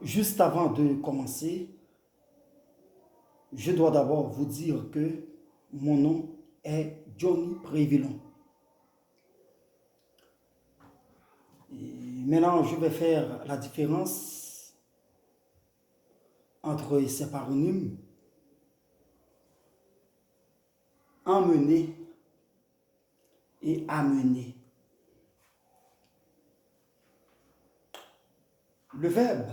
Juste avant de commencer, je dois d'abord vous dire que mon nom est Johnny Prévillon. Et maintenant, je vais faire la différence entre ces paronymes emmener et amener. Le verbe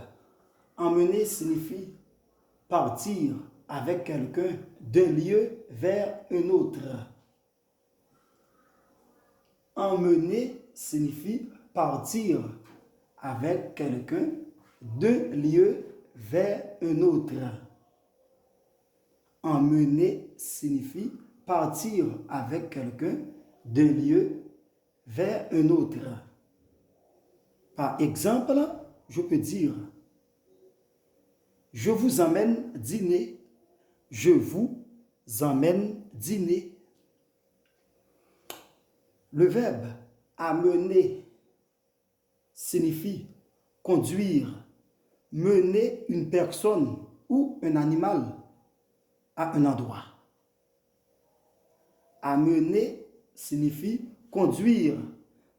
emmener signifie partir avec quelqu'un d'un lieu vers un autre. Emmener signifie partir avec quelqu'un d'un lieu vers un autre. Emmener signifie partir avec quelqu'un d'un lieu vers un autre. Par exemple, je peux dire je vous emmène dîner, je vous emmène dîner. Le verbe amener signifie conduire, mener une personne ou un animal à un endroit. Amener signifie conduire,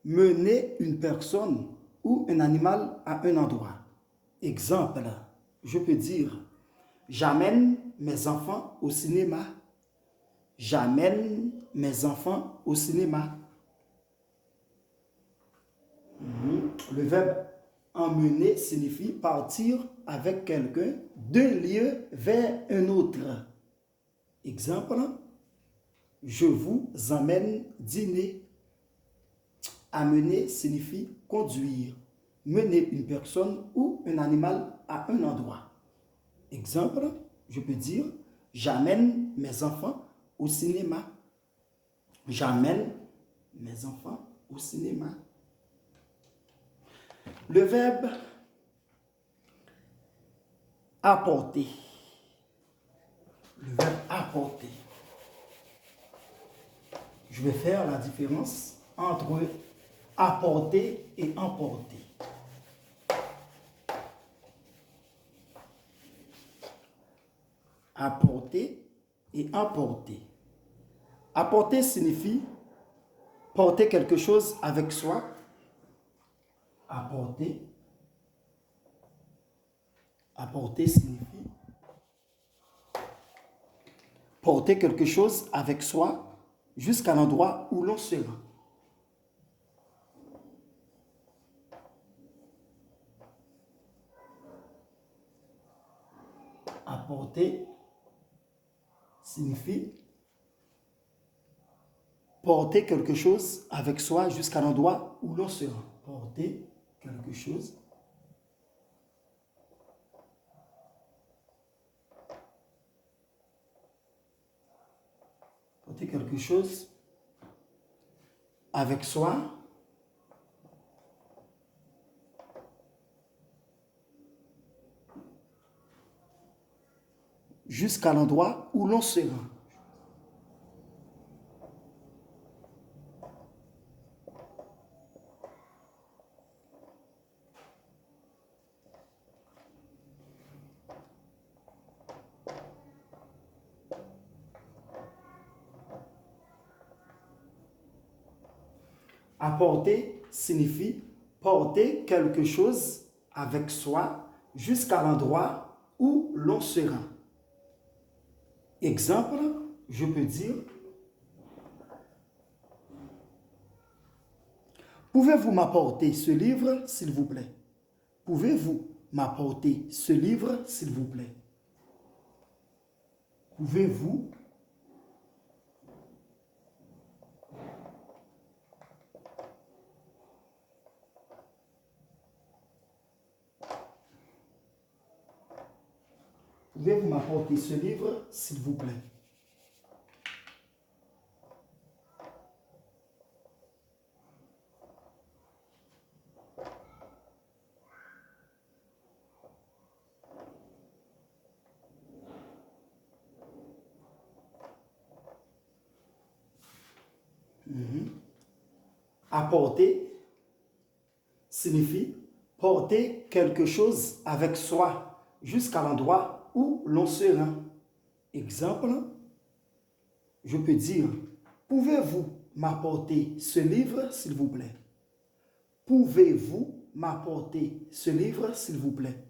mener une personne ou un animal à un endroit. Exemple, je peux dire j'amène mes enfants au cinéma. J'amène mes enfants au cinéma. Le verbe emmener signifie partir avec quelqu'un d'un lieu vers un autre. Exemple, je vous emmène dîner. Amener signifie conduire, mener une personne ou un animal à un endroit. Exemple, je peux dire j'amène mes enfants au cinéma. J'amène mes enfants au cinéma. Le verbe apporter. Le verbe apporter. Je vais faire la différence entre apporter et emporter. Apporter et emporter. Apporter signifie porter quelque chose avec soi. Apporter. Apporter signifie porter quelque chose avec soi jusqu'à l'endroit où l'on se rend. Apporter signifie porter quelque chose avec soi jusqu'à l'endroit où l'on se rend. Porter quelque chose. Porter quelque chose avec soi jusqu'à l'endroit où l'on se rend. Apporter signifie porter quelque chose avec soi jusqu'à l'endroit où l'on se rend. Exemple, je peux dire pouvez-vous m'apporter ce livre, s'il vous plaît? Pouvez-vous m'apporter ce livre, s'il vous plaît? Pouvez-vous Pouvez-vous m'apporter ce livre, s'il vous plaît? Apporter signifie porter quelque chose avec soi jusqu'à l'endroit où l'on se rend. Exemple, je peux dire, pouvez-vous m'apporter ce livre, s'il vous plaît? Pouvez-vous m'apporter ce livre, s'il vous plaît?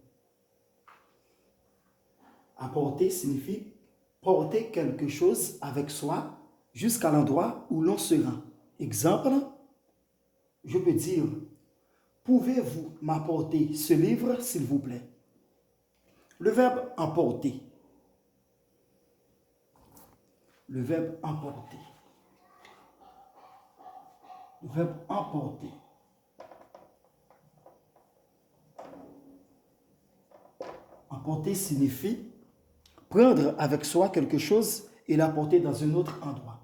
Apporter signifie porter quelque chose avec soi jusqu'à l'endroit où l'on se rend. Exemple, je peux dire, pouvez-vous m'apporter ce livre, s'il vous plaît? Le verbe emporter. Le verbe emporter. Le verbe emporter. Emporter signifie prendre avec soi quelque chose et l'apporter dans un autre endroit.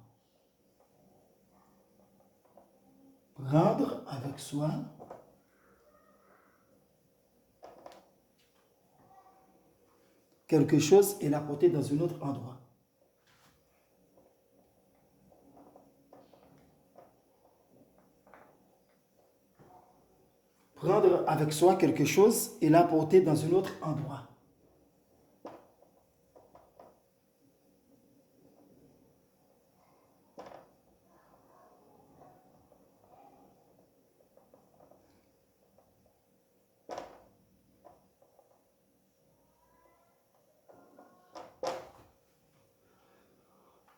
Prendre avec soi quelque chose et l'apporter dans un autre endroit. Prendre avec soi quelque chose et l'apporter dans un autre endroit.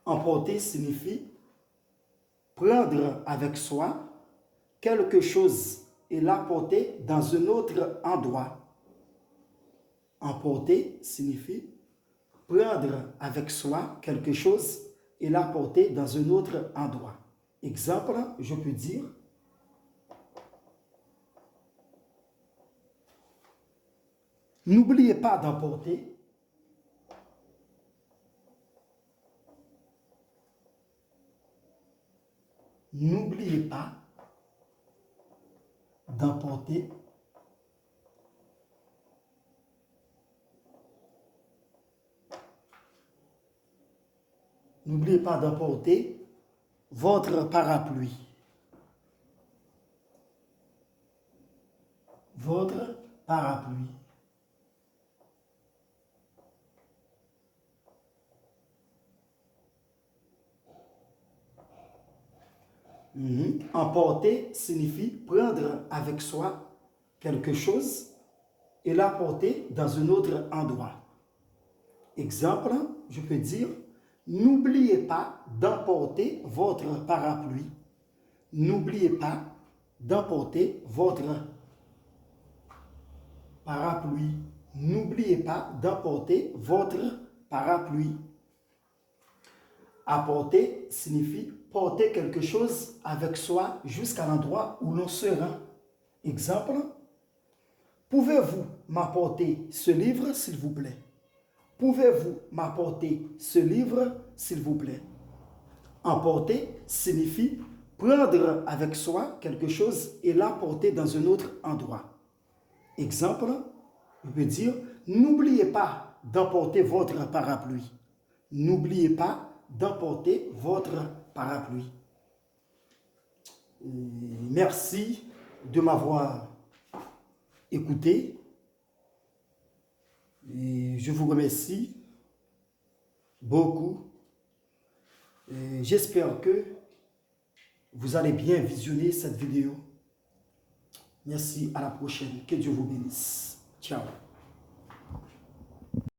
Emporter signifie prendre avec soi quelque chose et l'apporter dans un autre endroit. Emporter signifie prendre avec soi quelque chose et l'apporter dans un autre endroit. Exemple, je peux dire, n'oubliez pas d'emporter n'oubliez pas d'emporter n'oubliez pas d'emporter votre parapluie. Votre parapluie. Emporter signifie prendre avec soi quelque chose et l'apporter dans un autre endroit. Exemple, je peux dire, n'oubliez pas d'emporter votre parapluie. N'oubliez pas d'emporter votre parapluie. N'oubliez pas d'emporter votre parapluie. Apporter signifie porter quelque chose avec soi jusqu'à l'endroit où l'on se rend. Exemple, pouvez-vous m'apporter ce livre, s'il vous plaît? Pouvez-vous m'apporter ce livre, s'il vous plaît? Emporter signifie prendre avec soi quelque chose et l'apporter dans un autre endroit. Exemple, je peux dire, n'oubliez pas d'emporter votre parapluie. N'oubliez pas d'emporter votre parapluie. Merci de m'avoir écouté. Et je vous remercie beaucoup. J'espère que vous allez bien visionner cette vidéo. Merci, à la prochaine. Que Dieu vous bénisse. Ciao.